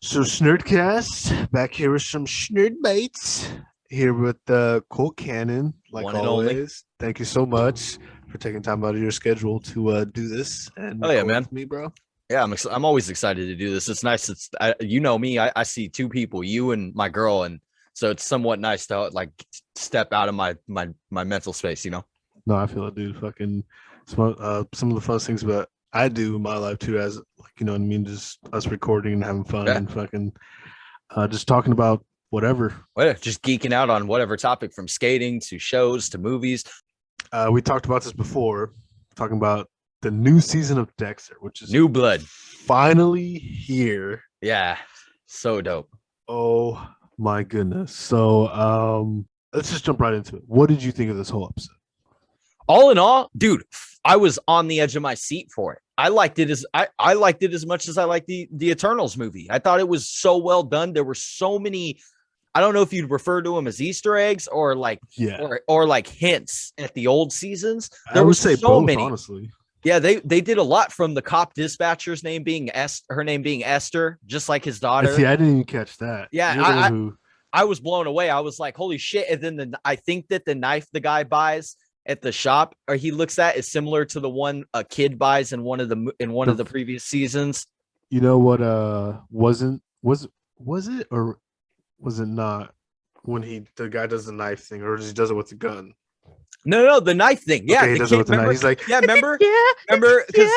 So Shnerd Cast back here with some Shnerd mates here with Cultcanon, like One and only. always. Thank you so much for taking time out of your schedule to do this and Oh yeah, record man. with me, bro. Yeah, I'm always excited to do this. It's nice. You know me. I see two people, you and my girl, and so it's somewhat nice to like step out of my mental space. No, I feel it, dude. Fucking some of the funnest things about I do in my life too, as like you know what I mean, just us recording and having fun Yeah. and fucking just talking about whatever. Well, just geeking out on whatever topic from skating to shows to movies. We talked about this before, talking about the new season of Dexter, which is New Blood. finally here. Yeah. So dope. Oh my goodness. So let's just jump right into it. What did you think of this whole episode? All in all, dude, I was on the edge of my seat for it. I liked it as much as I liked the Eternals movie. I thought it was so well done. There were so many. I don't know if you'd refer to them as Easter eggs or like Yeah. or like hints at the old seasons. I There would was say so both, many. honestly. Yeah, they did a lot from the cop dispatcher's name being her name being Esther, just like his And daughter. see, I didn't even catch that. Yeah, You're the one who I was blown away. I was like, holy shit. And then I think that the knife the guy buys at the shop or he looks at is similar to the one a kid buys in one of the previous seasons. you know what wasn't was it or was it not when the guy does the knife thing or he does it with the gun? No, the knife thing. Yeah, Okay, he the does it kid. with the knife. Remember? He's like, Yeah, remember? yeah, Remember? Because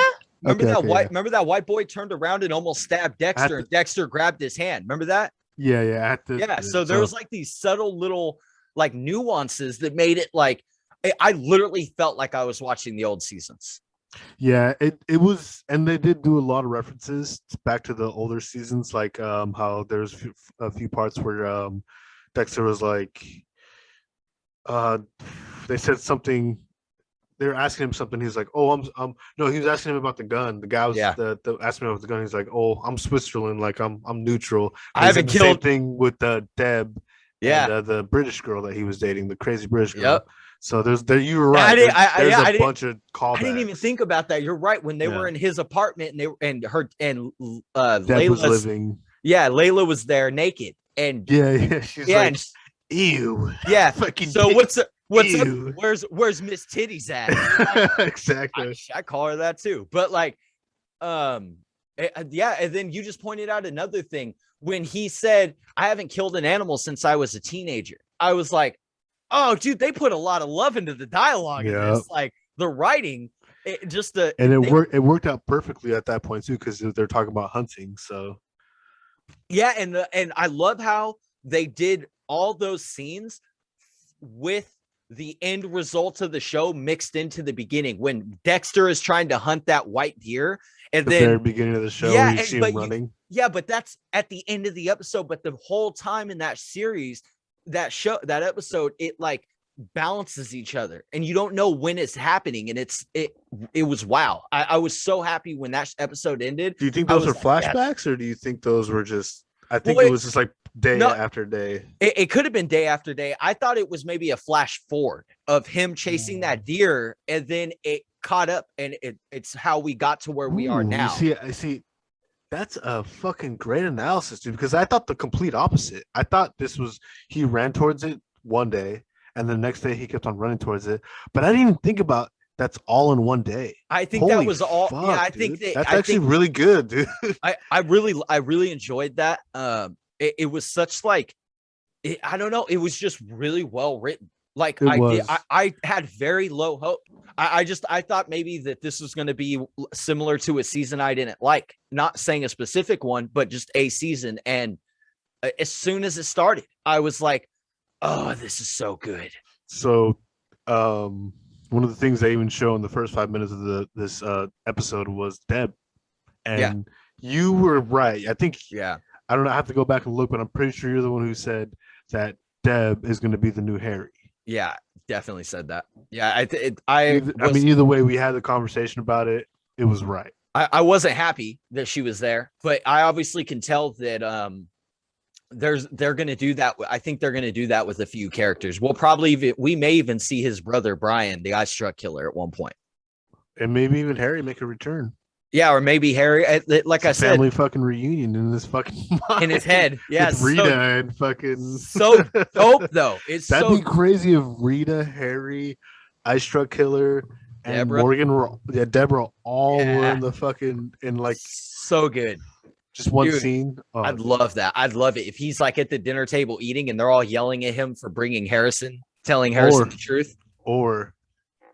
yeah. Okay, okay, yeah. remember that white boy turned around and almost stabbed Dexter, To, and Dexter grabbed his hand. Remember that? yeah. Yeah. So there was like these subtle little like nuances that made it like I literally felt like I was watching the old seasons. yeah, it was, and they did do a lot of references back to the older seasons, like how there's a few parts where Dexter was like, uh, they said something. They were asking him something. He's like, "Oh, no." He was asking him about the gun. The guy was Yeah. the asking him about the gun. He's like, "Oh, I'm Switzerland. Like I'm neutral." I But he haven't said the same killed. thing with Deb and Yeah. the British girl that he was dating, the crazy British girl. Yep. So there, you were I right. didn't. There's Yeah. a bunch of I didn't even callbacks. think about that. You're right. When they Yeah, were in his apartment and Deb was Layla's living. yeah, Layla was there naked and Yeah. She's yeah, like, ew, yeah. fucking So dick, what's up? ew. Where's Miss Titties at? Exactly. I call her that too. But like, yeah. And then you just pointed out another thing when he said, "I haven't killed an animal since I was a teenager." I was like, "Oh, dude, they put a lot of love into the dialogue in Yeah. this. Like the writing, And it worked out perfectly at that point too, because they're talking about hunting. So yeah, and I love how they did all those scenes with the end result of the show mixed into the beginning when Dexter is trying to hunt that white deer, and the then very beginning of the show, yeah, you see him running. yeah, but that's at the end of the episode. But the whole time in that series, that episode, it like balances each other, and you don't know when it's happening. And it was wow. I was so happy when that episode ended. Do you think I those was are like, flashbacks, or do you think those were just? I think well, it was just like day no, after day. it could have been day after day. I thought it was maybe a flash forward of him chasing that deer, and then it caught up, and it's how we got to where we are Ooh, now. I see. That's a fucking great analysis, dude. Because I thought the complete opposite. I thought this was he ran towards it one day, and the next day he kept on running towards it. But I didn't even think about that's all in one day. I think Holy that was all. fuck, Yeah, I dude. think that That's actually really good, dude. I really enjoyed that. It was such like I don't know. It was just really well written. Like It was. I had very low hope. I thought maybe that this was going to be similar to a season I didn't like. Not saying a specific one, but just a season. And as soon as it started, I was like, "Oh, this is so good." So, one of the things they even show in the first 5 minutes of this episode was Deb, Yeah, and you were right. I think yeah. I don't know. I have to go back and look, but I'm pretty sure you're the one who said that Deb is going to be the new Harry. Yeah, definitely said that. Yeah, I mean, either way, we had the conversation about it. It was right. I wasn't happy that she was there, but I obviously can tell that they're going to do that. I think they're going to do that with a few characters. We may even see his brother Brian, the eye struck killer, at one point. And maybe even Harry make a return. Yeah, or maybe Harry, like It's I a said, family fucking reunion in this fucking in his mind head. Yeah, with Rita and fucking. so dope though. It's That'd so be crazy if Rita, Harry, Ice Truck Killer, and Deborah. Yeah, Deborah all were Yeah, in the fucking in like so good, just one dude. scene. Oh, I'd love that. I'd love it if he's like at the dinner table eating and they're all yelling at him for bringing Harrison, telling Harrison or the truth. or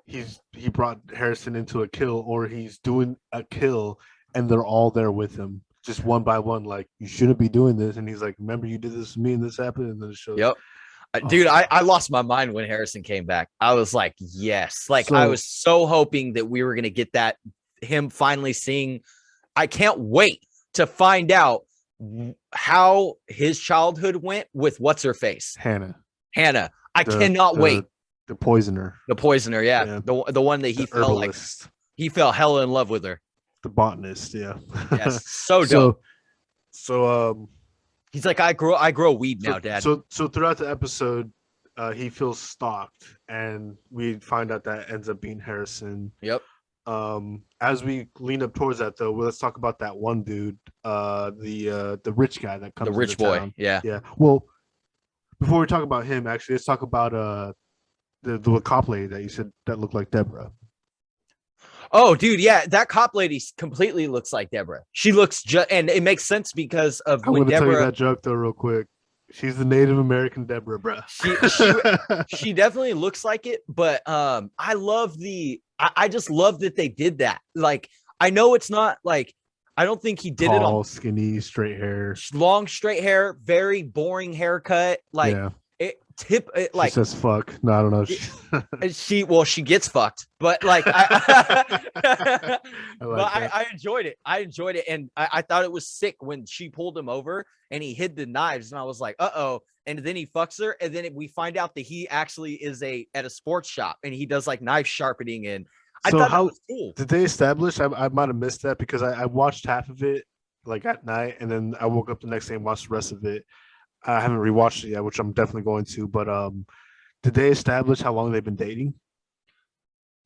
he brought Harrison into a kill, or he's doing a kill, and they're all there with him, just one by one. Like, you shouldn't be doing this, and he's like, "Remember, you did this to me, and this happened." And then it shows. Yep. Oh. Dude, I lost my mind when Harrison came back. I was like, yes. Like, I So was so hoping that we were going to get that, him finally seeing. I can't wait to find out how his childhood went with what's her face, Hannah, Hannah. I cannot wait. The poisoner, The poisoner, yeah. Yeah. The one that he the felt like herbalist, he fell hella in love with her. the botanist. Yeah. Yes, so dope. So He's like, I grow weed now, Dad. So throughout the episode, he feels stalked, and we find out that ends up being Harrison. Yep. As we lean up towards that, though, let's talk about that one dude, the rich guy that comes. The rich into boy. town. Yeah. Yeah. Well, before we talk about him, actually, let's talk about the cop lady that you said that looked like Deborah. Oh, dude, yeah, that cop lady completely looks like Deborah. She looks and it makes sense because of I'm when going to tell you Deborah. that joke though, real quick. She's the Native American Deborah, bro. She definitely looks like it, but I love I just love that they did that. Like, I know it's not like, I don't think he did Tall, it on skinny, straight hair, long straight hair, very boring haircut. Like, yeah. Like, she says fuck. No, I don't know. She gets fucked, but like I enjoyed it. I enjoyed it, and I thought it was sick when she pulled him over and he hid the knives, and I was like, uh-oh. And then he fucks her, and then we find out that he actually is at a sports shop, and he does like knife sharpening. And I thought that was cool. Did they establish? I might have missed that because I watched half of it like at night, and then I woke up the next day and watched the rest of it. I haven't rewatched it yet, which I'm definitely going to. But did they establish how long they've been dating?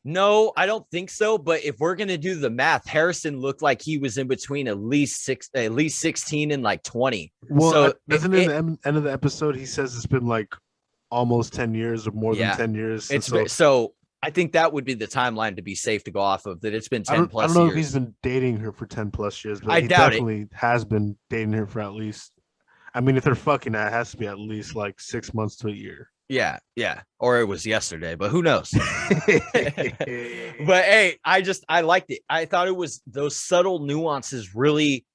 No, I don't think so. But if we're gonna do the math, Harrison looked like he was in between at least 16 and like 20. Well, so doesn't in the end of the episode he says it's been like almost 10 years or more than 10 years. So I think that would be the timeline to be safe to go off of, that it's been 10 plus years. I don't know if he's been dating her for 10 plus years, but I he doubt definitely has been dating her for at least. I mean, if they're fucking, that has to be at least like 6 months to a year. Yeah. Or it was yesterday, but who knows? But hey, I liked it. I thought it was those subtle nuances really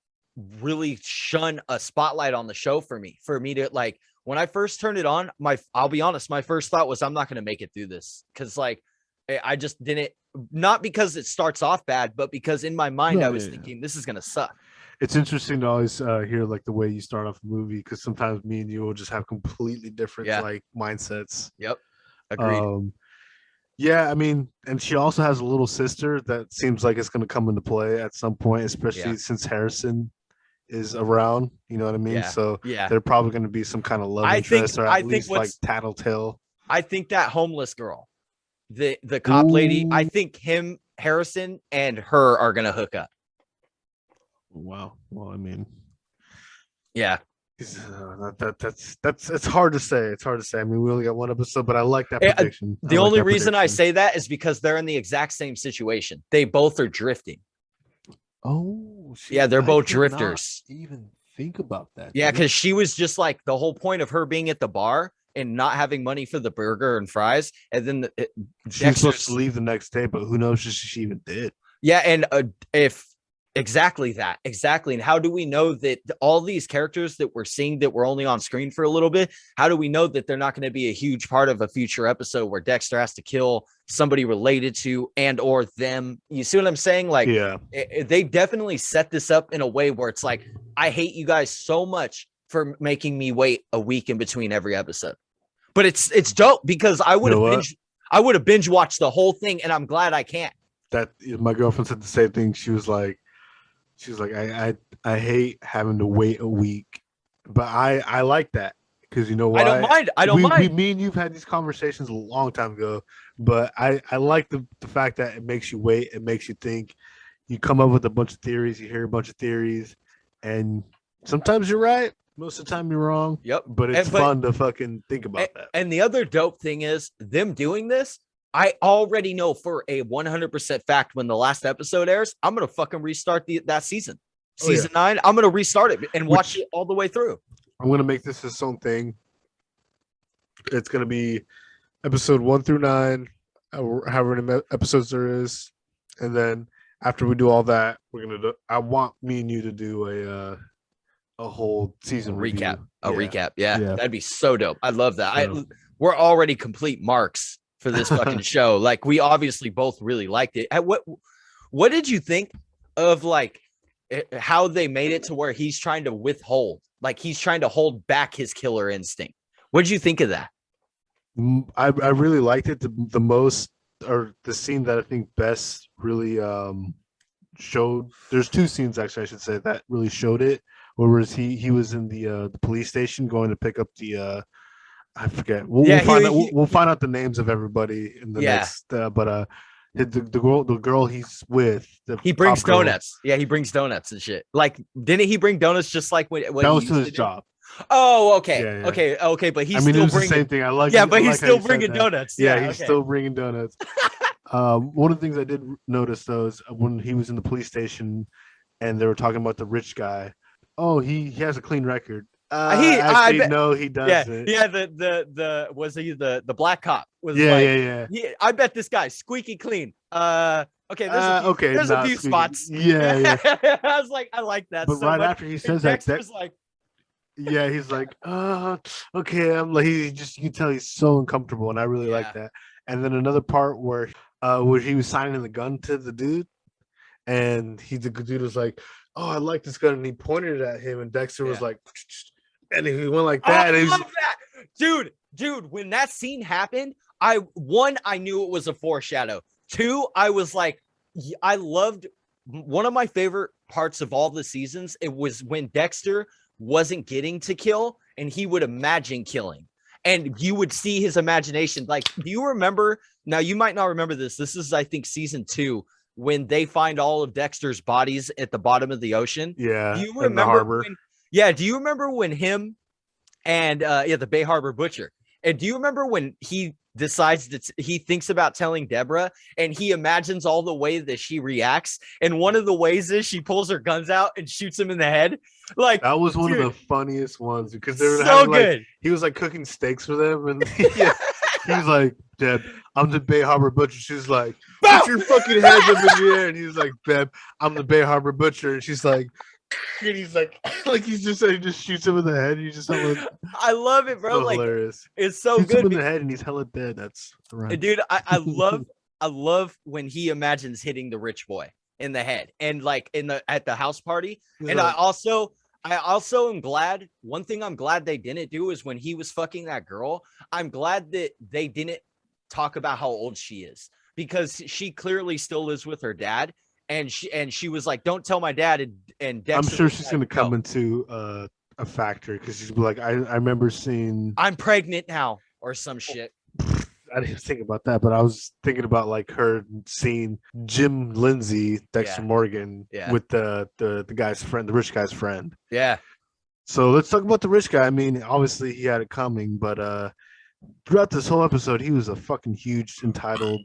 shone a spotlight on the show for me to like, when I first turned it on, I'll be honest, my first thought was, I'm not going to make it through this. Cause like, I just didn't, not because it starts off bad, but because in my mind, I was thinking this is going to suck. It's interesting to always hear like the way you start off a movie, because sometimes me and you will just have completely different like mindsets. Yep, agreed. Yeah, I mean, and she also has a little sister that seems like it's going to come into play at some point, especially since Harrison is around. You know what I mean? So they're probably going to be some kind of love interest, or at least like tattletale. I think that homeless girl, the cop lady, I think Harrison and her are going to hook up. Wow. Well, I mean, yeah, that's it's hard to say. It's hard to say. I mean, we only got one episode, but I like that prediction. The only reason I say that is because they're in the exact same situation. They both are drifting. Oh, yeah, they're both drifters. Even think about that. Yeah, because she was just like, the whole point of her being at the bar and not having money for the burger and fries, and then she's supposed to leave the next day, but who knows if she even did. Yeah, and if exactly, and how do we know that all these characters that we're seeing that were only on screen for a little bit, how do we know that they're not going to be a huge part of a future episode where Dexter has to kill somebody related to and or them? You see what I'm saying? Like, they definitely set this up in a way where it's like, I hate you guys so much for making me wait a week in between every episode. But it's dope, because I would have binge watched the whole thing, and I'm glad I can't. That my girlfriend said the same thing. She was like, I hate having to wait a week, but I like that, because you know why? I don't mind. Me and you've had these conversations a long time ago, but I like the fact that it makes you wait, it makes you think, you come up with a bunch of theories, you hear a bunch of theories, and sometimes you're right, most of the time you're wrong. Yep. But it's fun to fucking think about that. And the other dope thing is them doing this. I already know for a 100% fact when the last episode airs, I'm gonna fucking restart that season. Season 9, I'm gonna restart it and watch it all the way through. I'm gonna make this its own thing. It's gonna be episode 1 through 9, however many episodes there is, and then after we do all that, we're gonna do. I want me and you to do a whole season recap. Review. Recap. Yeah, that'd be so dope. I love that. We're already complete marks for this fucking show. Like, we obviously both really liked it. What did you think of like how they made it to where he's trying to withhold, like he's trying to hold back his killer instinct? What did you think of that? I really liked it the most, or the scene that I think best really showed. There's two scenes actually, I should say, that really showed it. Where was he was in the police station going to pick up the I forget. We'll find out the names of everybody in the next. But the girl he's with, he brings donuts. Yeah, he brings donuts and shit. Like, didn't he bring donuts just like when that was to his job? Oh, okay, okay. But he's still bringing the same thing. I like. Yeah, but he's still bringing donuts. Yeah, he's still bringing donuts. One of the things I did notice though is when he was in the police station and they were talking about the rich guy. Oh, he has a clean record. No, he doesn't. Yeah. The was he the black cop? Was I bet this guy's squeaky clean. Okay, there's a few spots. Yeah. I was like, I like that. But right after he says that, Dexter's like, yeah, he's like, okay. I'm like, you can tell he's so uncomfortable, and I really like that. And then another part where he was signing the gun to the dude, and the dude was like, oh, I like this gun, and he pointed it at him, and Dexter was like, and he went like that. I love that. Dude, when that scene happened, I knew it was a foreshadow. 2, I was like, I loved one of my favorite parts of all the seasons. It was when Dexter wasn't getting to kill, and he would imagine killing, and you would see his imagination. Like, do you remember? Now, you might not remember this. This is, I think, season 2. When they find all of Dexter's bodies at the bottom of the ocean. Yeah. Do you remember do you remember when him and the Bay Harbor Butcher? And do you remember when he decides that he thinks about telling Deborah and he imagines all the ways that she reacts? And one of the ways is she pulls her guns out and shoots him in the head. Like, that was one of the funniest ones because they were so good. He was like cooking steaks for them, and he was like, Deb, I'm the Bay Harbor Butcher. She's like, put your fucking hands up in the air. And he's like, Deb, I'm the Bay Harbor Butcher. And she's like, and he's like he just shoots him in the head. He's just I love it, bro. So like, hilarious. It's so shoots good. Him in the head and he's hella dead. That's right. Dude, I love when he imagines hitting the rich boy in the head and like at the house party. Yeah. And I also am glad. One thing I'm glad they didn't do is when he was fucking that girl, I'm glad that they didn't talk about how old she is, because she clearly still lives with her dad. And she was like, don't tell my dad. And Dexter, I'm sure she's going to come into a factor, because she's like, I remember seeing, I'm pregnant now or some shit. I didn't think about that, but I was thinking about like her seeing Jim Lindsay, Dexter Morgan, with the guy's friend, the rich guy's friend. Yeah. So let's talk about the rich guy. I mean, obviously he had it coming, but throughout this whole episode, he was a fucking huge entitled.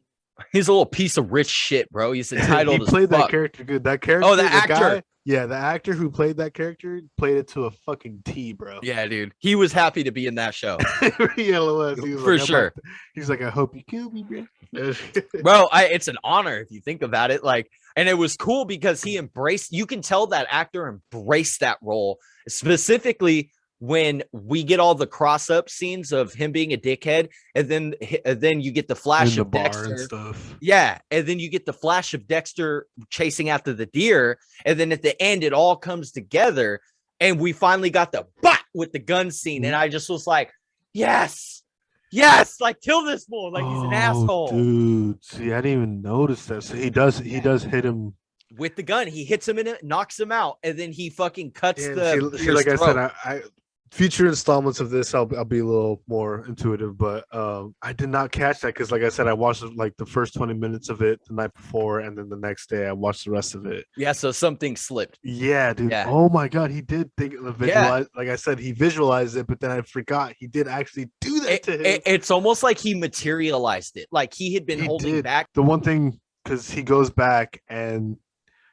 He's a little piece of rich shit, bro. He's entitled. He played that character good. That character. Oh, the actor. Guy, the actor who played that character played it to a fucking T, bro. Yeah, dude. He was happy to be in that show. He was for sure. He's like, I hope you kill me, bro. Bro, it's an honor if you think about it. Like, and it was cool because he embraced. You can tell that actor embraced that role, specifically when we get all the cross-up scenes of him being a dickhead, and then you get the flash of Dexter and stuff. Yeah, and then you get the flash of Dexter chasing after the deer, and then at the end it all comes together, and we finally got the with the gun scene, and I just was like, yes, like kill this fool, like he's an asshole, dude. See, I didn't even notice that. So he does hit him with the gun. He hits him in it, knocks him out, and then he fucking cuts the like throat. I said, future installments of this, I'll be a little more intuitive, but I did not catch that because, like I said, I watched like the first 20 minutes of it the night before, and then the next day I watched the rest of it. Yeah, so something slipped. Yeah, dude. Yeah. Oh my god, he did think of the Yeah. visualize. Like I said, he visualized it, but then I forgot he did actually do that to him. It's almost like he materialized it. Like he had been He holding did. back. The one thing, because he goes back and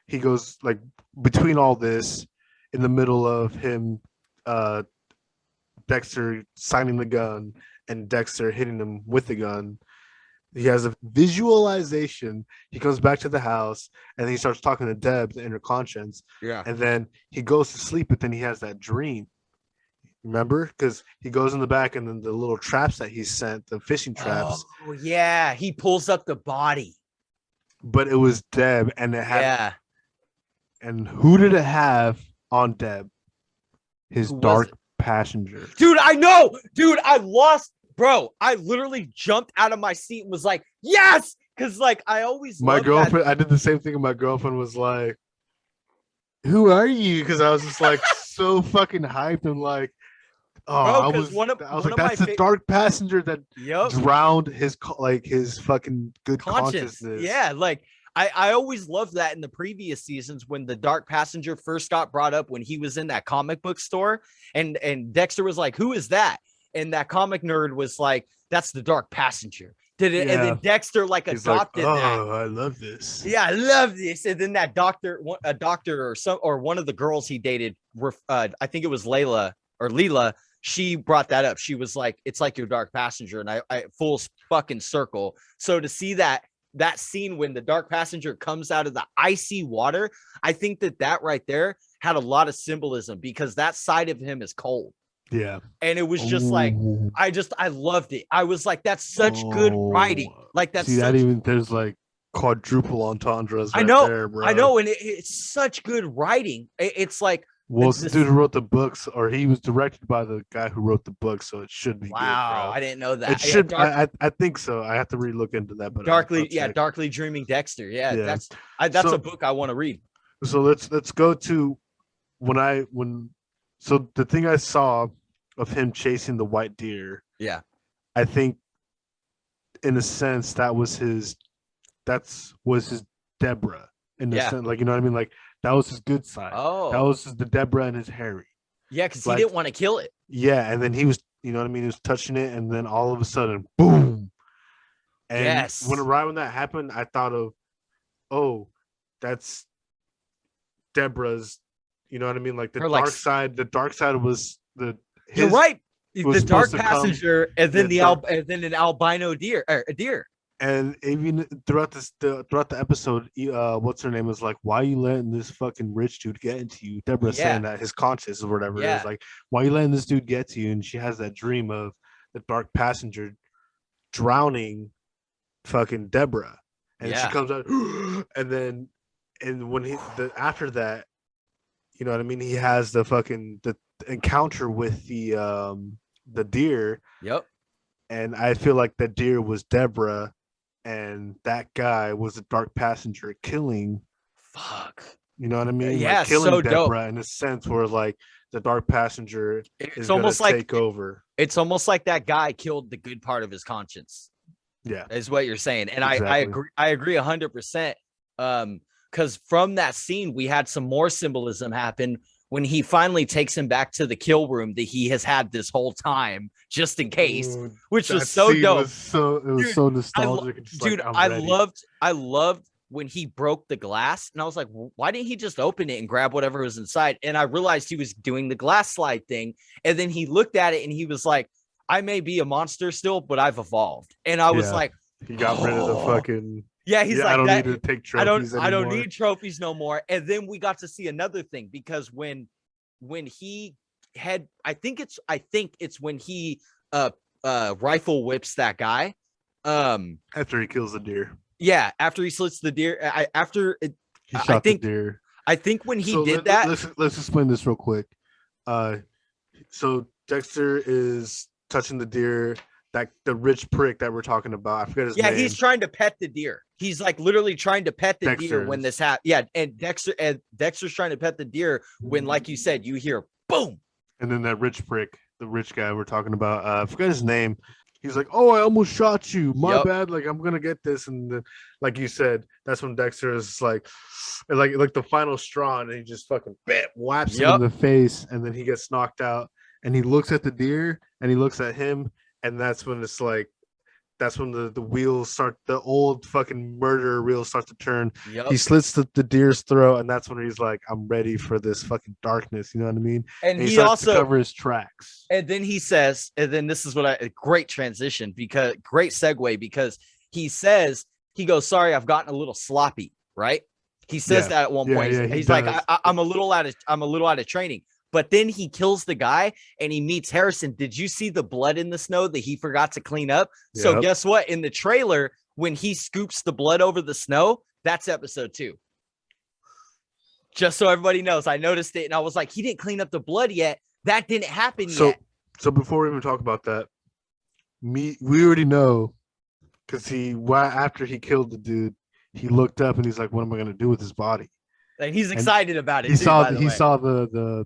he goes like between all this, in the middle of him, Dexter signing the gun and Dexter hitting him with the gun. He has a visualization. He comes back to the house and then he starts talking to Deb, the inner conscience. Yeah. And then he goes to sleep, but then he has that dream. Remember? Because he goes in the back and then the little traps that he sent, the fishing traps. Oh, yeah. He pulls up the body. But it was Deb and it had. Yeah. And who did it have on Deb? His Who was dark it? passenger. Dude, I know. Dude, I lost. Bro, I literally jumped out of my seat and was like, yes. Because, like, I always My loved girlfriend, that. I did the same thing, and my girlfriend was like, "Who are you?" Because I was just like so fucking hyped and like, oh, Bro, I 'cause was, one of- I was one like, of my that's the fa- dark passenger that Yep. drowned his his fucking good Conscious. consciousness. Yeah, like I always loved that in the previous seasons when the Dark Passenger first got brought up when he was in that comic book store and Dexter was like, "Who is that?" And that comic nerd was like, "That's the Dark Passenger." Did it? And then Dexter like He's like, adopted that. oh, I love this. Yeah, I love this. And then that a doctor or one of the girls he dated, I think it was Layla or Leela. She brought that up. She was like, "It's like your Dark Passenger," and I full fucking circle. So to see that scene when the Dark Passenger comes out of the icy water, I think that right there had a lot of symbolism because that side of him is cold. Yeah. And it was just like, Ooh. I loved it. I was like, that's such good writing. Like that's See such, that even there's like quadruple entendres right I know, there, bro. I know, and it's such good writing. It's like, Well, the dude who wrote the books, or he was directed by the guy who wrote the book, so it should be wow, good, bro. I didn't know that. It should. I think so. I have to relook into that, but Darkly Dreaming Dexter. Yeah, Yeah. that's So- a book I want to read. So let's go to so the thing I saw of him chasing the white deer. Yeah, I think, in a sense, that was his Deborah. In a Yeah. sense, like, you know what I mean, like that was his good side. Oh, That was the Deborah and his Harry. yeah, because like- he didn't want to kill it. Yeah, and then he was, you know what I mean, he was touching it, and then all of a sudden, boom. And Yes. when that happened, I thought of, oh, that's Deborah's, you know what I mean? Like the Her, like, dark side was You're right. was The Dark supposed to come- Passenger, and then Yeah, and then an albino deer, or a deer. And even throughout the episode, what's her name was like, why are you letting this fucking rich dude get into you? Deborah Yeah. saying that his conscience or whatever it Yeah. is, like, why are you letting this dude get to you? And she has that dream of the dark passenger drowning fucking Deborah, and Yeah. she comes out, and when after that, you know what I mean, he has the encounter with the deer, Yep. and I feel like the deer was Deborah, and that guy was a dark passenger killing. Fuck. You know what I mean? Yeah, like killing so dope. Deborah in a sense where like the dark passenger It's is almost gonna like take over. it's almost like that guy killed the good part of his conscience. Yeah, Is what you're saying, and Exactly. I agree 100%. Because from that scene, we had some more symbolism happen when he finally takes him back to the kill room that he has had this whole time, just in case, Dude, which that was so scene dope. was Dude, so nostalgic. and just like, Dude, I'm I ready. loved when he broke the glass, and I was like, why didn't he just open it and grab whatever was inside? And I realized he was doing the glass slide thing, and then he looked at it and he was like, I may be a monster still, but I've evolved. And I was Yeah. like, He got rid of the Oh. fucking. yeah, he's like, I don't that, need to take I trophies don't anymore. need trophies no more. And then we got to see another thing because when he had, I think it's when he rifle whips that guy. After he kills the deer. Yeah, after he slits the deer. He I shot think- the deer. I think when he So did that. let's explain this real quick. So Dexter is touching the deer, that the rich prick that we're talking about. I forget his Yeah, name. he's trying to pet the deer. He's like literally trying to pet the Dexter deer when is. this happened. Yeah, and Dexter's trying to pet the deer when, like you said, you hear boom. And then that rich prick, the rich guy we're talking about, I forgot his name. He's like, "Oh, I almost shot you. My Yep. bad. Like, I'm gonna get this." And then, like you said, that's when Dexter is like the final straw, and he just fucking bam, whaps him in Yep. the face, and then he gets knocked out. And he looks at the deer, and he looks at him, and that's when the wheels start, the old fucking murder wheels start to turn. He Yep. slits the deer's throat, and that's when he's like, I'm ready for this fucking darkness. You know what I mean? And And he he starts to also, cover his tracks. and then he says, and then this is what a great transition, because great segue, because he says, he goes, sorry, I've gotten a little sloppy, right? He says Yeah. that at one Yeah, point. yeah, he He's like, does. I'm a little out of training. But then he kills the guy and he meets Harrison. Did you see the blood in the snow that he forgot to clean up? So Yep. guess what? In the trailer, when he scoops the blood over the snow, that's episode 2. Just so everybody knows, I noticed it and I was like, he didn't clean up the blood yet. That didn't happen So yet. so before we even talk about that, we already know because after he killed the dude, he looked up and he's like, "What am I gonna do with his body?" And he's And excited about it he too, saw by the he way. saw the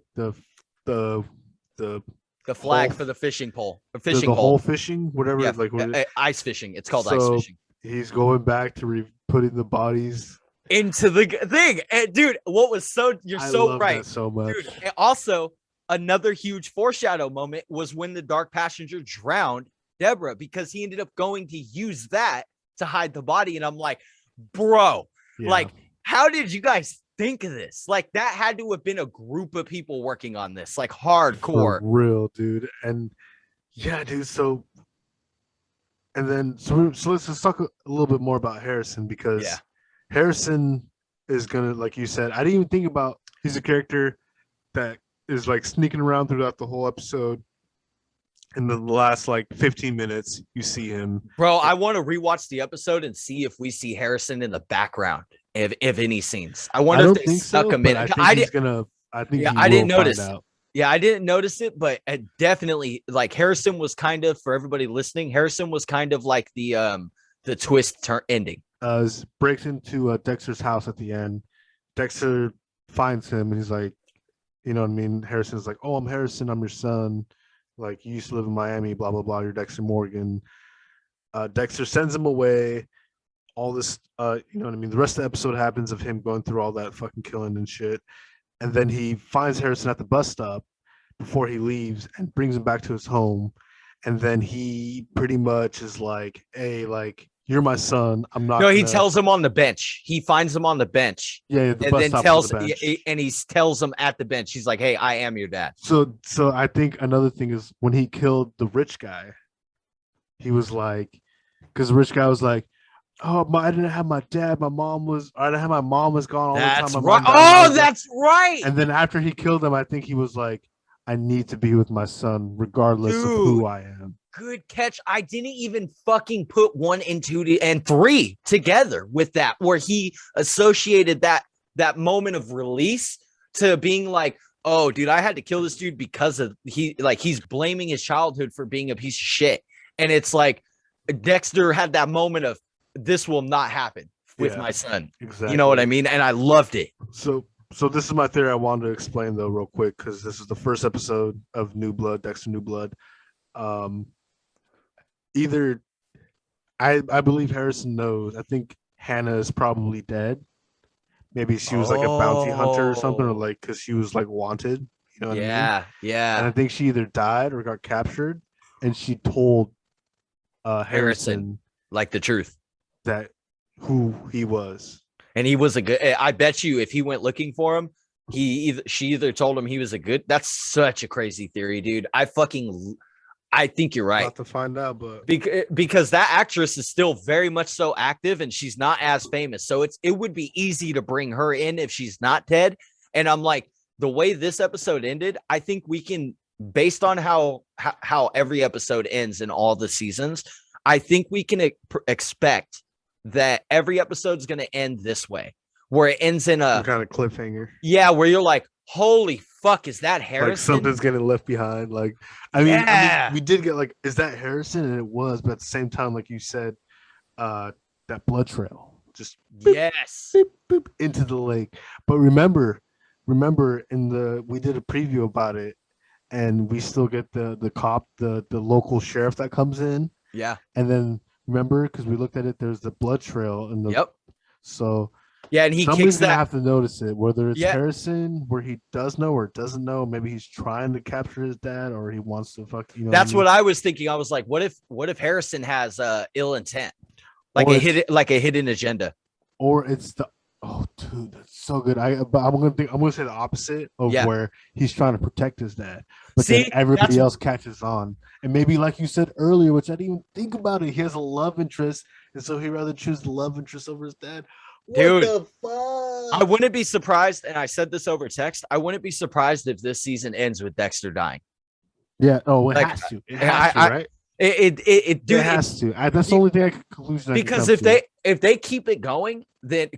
the The whole flag for the fishing pole, or the, fishing the pole. whole fishing, whatever. Yeah, Like what ice fishing. It's called ice so fishing. he's going back to putting the bodies. Into the thing. And dude, what was you're I so love right. that so much. Dude, and also another huge foreshadow moment was when the dark passenger drowned Deborah, because he ended up going to use that to hide the body. And I'm like, bro, Yeah. like, how did you guys think of this? Like, that had to have been a group of people working on this, like hardcore. For real, dude. And yeah, dude. So and then so let's talk a little bit more about Harrison, Yeah. because Harrison is gonna, like you said, I didn't even think about, he's a character that is like sneaking around throughout the whole episode. In the last like 15 minutes, you see him. Bro, I want to rewatch the episode and see if we see Harrison in the background, if any scenes. I I wonder if don't they think snuck so, him but in. I think I he's did. gonna. I think Yeah, he I will didn't find notice. out. Yeah, I didn't notice it, but definitely, like, Harrison was kind of, for everybody listening, Harrison was kind of like the twist turn ending. Breaks into Dexter's house at the end. Dexter finds him, and he's like, you know what I mean? Harrison's like, "Oh, I'm Harrison. I'm your son. Like, you used to live in Miami. Blah blah blah. You're Dexter Morgan." Dexter sends him away. All this, you know what I mean? The rest of the episode happens of him going through all that fucking killing and shit, and then he finds Harrison at the bus stop before he leaves and brings him back to his home. And then he pretty much is like, "Hey, like, you're my son. I'm not No, he gonna." tells him on the bench. He finds him on the bench, Yeah, the and bus then stop's on the bench. he tells him at the bench. He's like, "Hey, I am your dad." So I think another thing is when he killed the rich guy, he was like, because the rich guy was like, "Oh, I didn't have my dad. I didn't have my mom was gone all the time. That's My right. mom died when I Oh, was young." that's right, And then after he killed him, I think he was like, "I need to be with my son, regardless of dude. who I am." Good catch. I didn't even fucking put 1 and 2 and 3 together with that, where he associated that moment of release to being like, oh, dude, I had to kill this dude because of he's blaming his childhood for being a piece of shit. And it's like Dexter had that moment of, this will not happen with my son. Exactly. You know what I mean? And I loved it. So this is my theory I wanted to explain though real quick, because this is the first episode of New Blood, Dexter New Blood. Either I believe Harrison knows. I think Hannah is probably dead. Maybe she was like a bounty hunter or something, or like because she was like wanted. You know what I mean? And I think she either died or got captured, and she told Harrison like the truth that who he was. And he was a good. I bet you if he went looking for him, she either told him he was a good. That's such a crazy theory, dude. I think you're right. About to find out, but because that actress is still very much so active and she's not as famous. So it would be easy to bring her in if she's not dead. And I'm like, the way this episode ended, I think we can, based on how every episode ends in all the seasons, I think we can expect that every episode is going to end this way, where it ends in a kind of cliffhanger. Yeah, where you're like, holy fuck, is that Harrison? Like something's getting left behind. Like, I mean, we did get like, is that Harrison? And it was, but at the same time, like you said, that blood trail just beep, beep, beep, into the lake. But remember, we did a preview about it, and we still get the cop, the local sheriff that comes in, Yeah. and then remember because we looked at it, there's the blood trail in the Yep. so Yeah, and he somebody's kicks gonna that. have to notice it, whether it's Yeah, Harrison, where he does know or doesn't know. Maybe he's trying to capture his dad, or he wants to fuck. You know what I that's mean? what I was thinking. I was like, what if Harrison has ill intent, Or it's like a hidden agenda? or it's the oh dude, that's so good. But I'm gonna say the opposite of Yeah. where he's trying to protect his dad, but then See, everybody that's else catches on, and maybe like you said earlier, which I didn't even think about it. He has a love interest, and so he rather choose the love interest over his dad. What dude. the I fuck? wouldn't be surprised, and I said this over text. I wouldn't be surprised if this season ends with Dexter dying. Yeah. Oh, it Like, has to. It has to, I right? dude, It has to. That's the only thing conclusion I can because come to. if they keep it going, then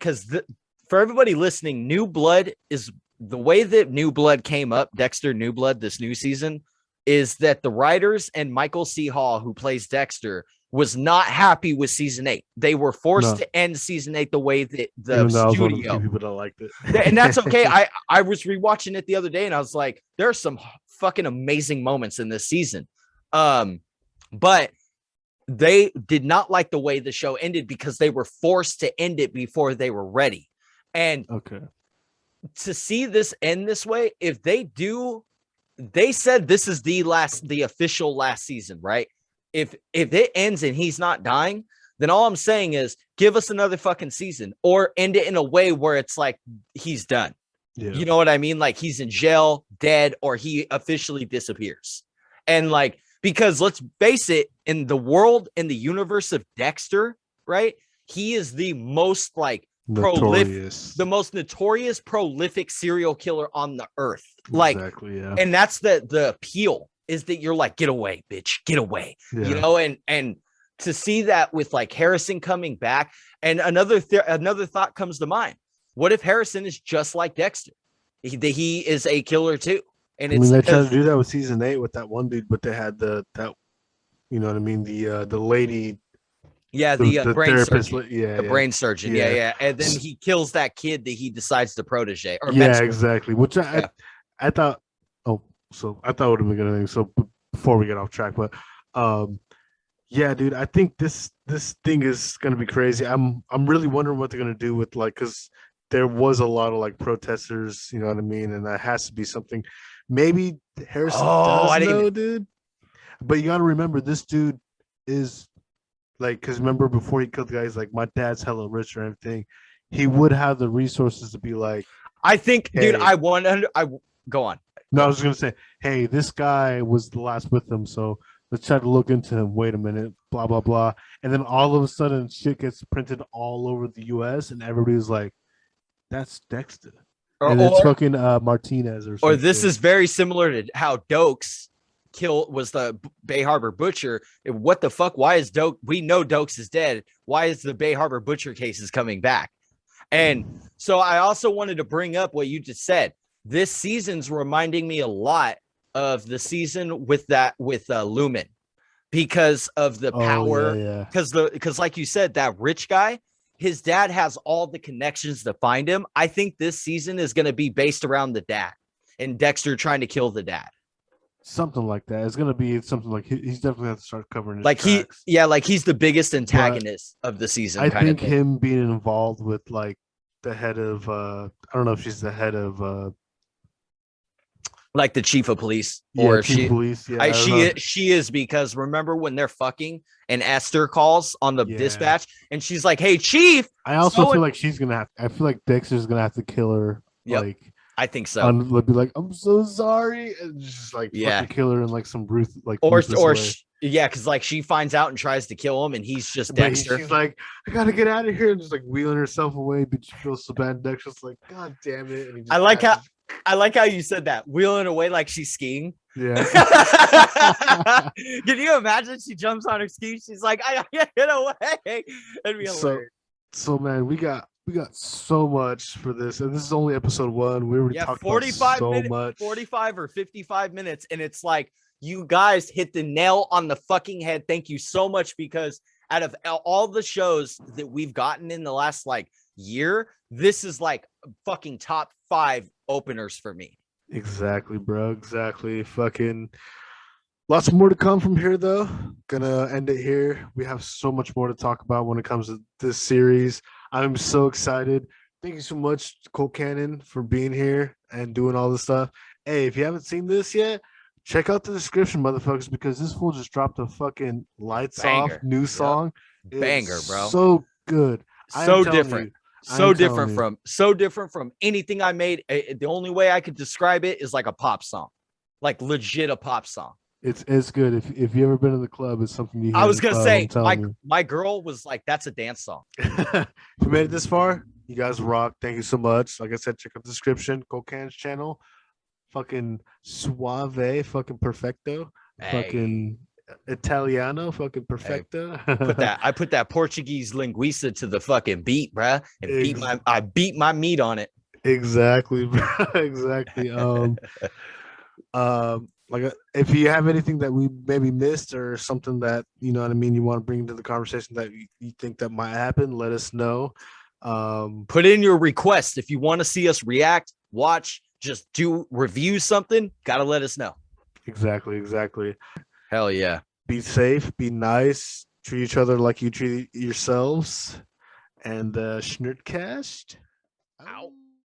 for everybody listening, New Blood is the way that New Blood came up. Dexter New Blood this new season is that the writers and Michael C. Hall, who plays Dexter, was not happy with season 8. They were forced No, to end season 8 the way that the even though I was one of the few studio, people that liked it. and that's okay. I was rewatching it the other day, and I was like, there are some fucking amazing moments in this season, but they did not like the way the show ended because they were forced to end it before they were ready. And Okay. to see this end this way, if they do, they said this is the official last season, right? If it ends and he's not dying, then all I'm saying is give us another fucking season or end it in a way where it's like he's done. Yeah. You know what I mean? Like he's in jail, dead, or he officially disappears. And like, because let's face it, in the world, in the universe of Dexter, right? He is the most like Notorious. the most notorious, prolific serial killer on the earth. Like, exactly. Yeah. and that's the appeal is that you're like, get away, bitch, get away. Yeah. You know, and to see that with like Harrison coming back, and another thought comes to mind. What if Harrison is just like Dexter? He is a killer too. And I it's mean, they tried to because do that with season 8 with that one dude, but they had that you know what I mean, the lady, yeah, the brain therapist. surgeon. Yeah, The yeah, brain surgeon. Yeah, yeah, yeah. And then he kills that kid that he decides to protege or yeah, mentor. exactly. Which Yeah. I thought. Oh, so I thought it would have been good. So before we get off track, but yeah, dude, I think this thing is gonna be crazy. I'm really wondering what they're gonna do with like because there was a lot of like protesters, you know what I mean, and that has to be something. Maybe Harrison Oh, does I didn't know, even. dude. But you got to remember, this dude is like, because remember before he killed the guy, he's like, my dad's hella rich or everything. He would have the resources to be like, I think, dude, hey, I go on. no, I was gonna say, hey, this guy was the last with him, so let's try to look into him. Wait a minute, blah blah blah, and then all of a sudden, shit gets printed all over the U.S. and everybody's like, that's Dexter, Or and it's or, fucking Martinez or or some this shit. is very similar to how Dokes was the Bay Harbor Butcher. What the fuck? Why is Doke? We know Dokes is dead. Why is the Bay Harbor Butcher case is coming back? And so I also wanted to bring up what you just said. This season's reminding me a lot of the season with Lumen because of the Oh yeah, power. yeah. Because like you said, that rich guy, his dad has all the connections to find him. I think this season is going to be based around the dad and Dexter trying to kill the dad. Something like that. It's gonna be something like he's definitely have to start covering his Like tracks. like he's the biggest antagonist of the season. I kind of think thing. him being involved with like the head of I don't know if she's the head of Like the chief of police, yeah, or chief of she. police. Yeah, I don't know. She is, because remember when they're fucking and Esther calls on the Yeah. dispatch and she's like, "Hey, chief." I also so feel like she's gonna have. I feel like Dexter's gonna have to kill her. Yep. Like, I think so. be like, I'm so sorry, and just like Yeah. fucking kill her in like some ruthless way. Yeah, because like she finds out and tries to kill him, and he's just But Dexter. she's like, I gotta get out of here, and just like wheeling herself away. But she feels so bad. And Dexter's like, God damn it! And he just I like how you said that, wheeling away like she's skiing. yeah. Can you imagine? She jumps on her ski. She's like, I gotta get away. That'd be hilarious. So man, we got so much for this, and this is only episode 1. We already talked 45 about so minutes, much. 45 or 55 minutes, and it's like you guys hit the nail on the fucking head. Thank you so much, because out of all the shows that we've gotten in the last like year, this is like fucking top 5 openers for me. Exactly, bro. Exactly. Fucking lots more to come from here, though. Gonna end it here. We have so much more to talk about when it comes to this series. I'm so excited. Thank you so much, Cultcanon, for being here and doing all this stuff. Hey, if you haven't seen this yet, check out the description, motherfuckers, because this fool just dropped a fucking lights off Banger. new Yep. song. It's Banger, bro. so good. I am So telling different. you. I am telling you. So different from anything I made. The only way I could describe it is like a pop song. Like legit a pop song. It's good. If you ever been in the club, it's something you I hear in was the gonna club. I'm say telling you. my girl was like, that's a dance song. If you made it this far, you guys rock. Thank you so much. Like I said, check out the description. Cultcanon's channel. Fucking suave. Fucking perfecto. Hey, Fucking Italiano. Fucking hey, perfecto. I put that Portuguese linguiça to the fucking beat, bruh, and Ex- I beat my meat on it. exactly, bro. Exactly. Like if you have anything that we maybe missed or something that you know what I mean, you want to bring into the conversation that you think that might happen, let us know. Put in your request if you want to see us react, watch, just do review something. Gotta let us know. Exactly, exactly. Hell yeah. Be safe, be nice, treat each other like you treat yourselves, and Shnerd Cast. Ow.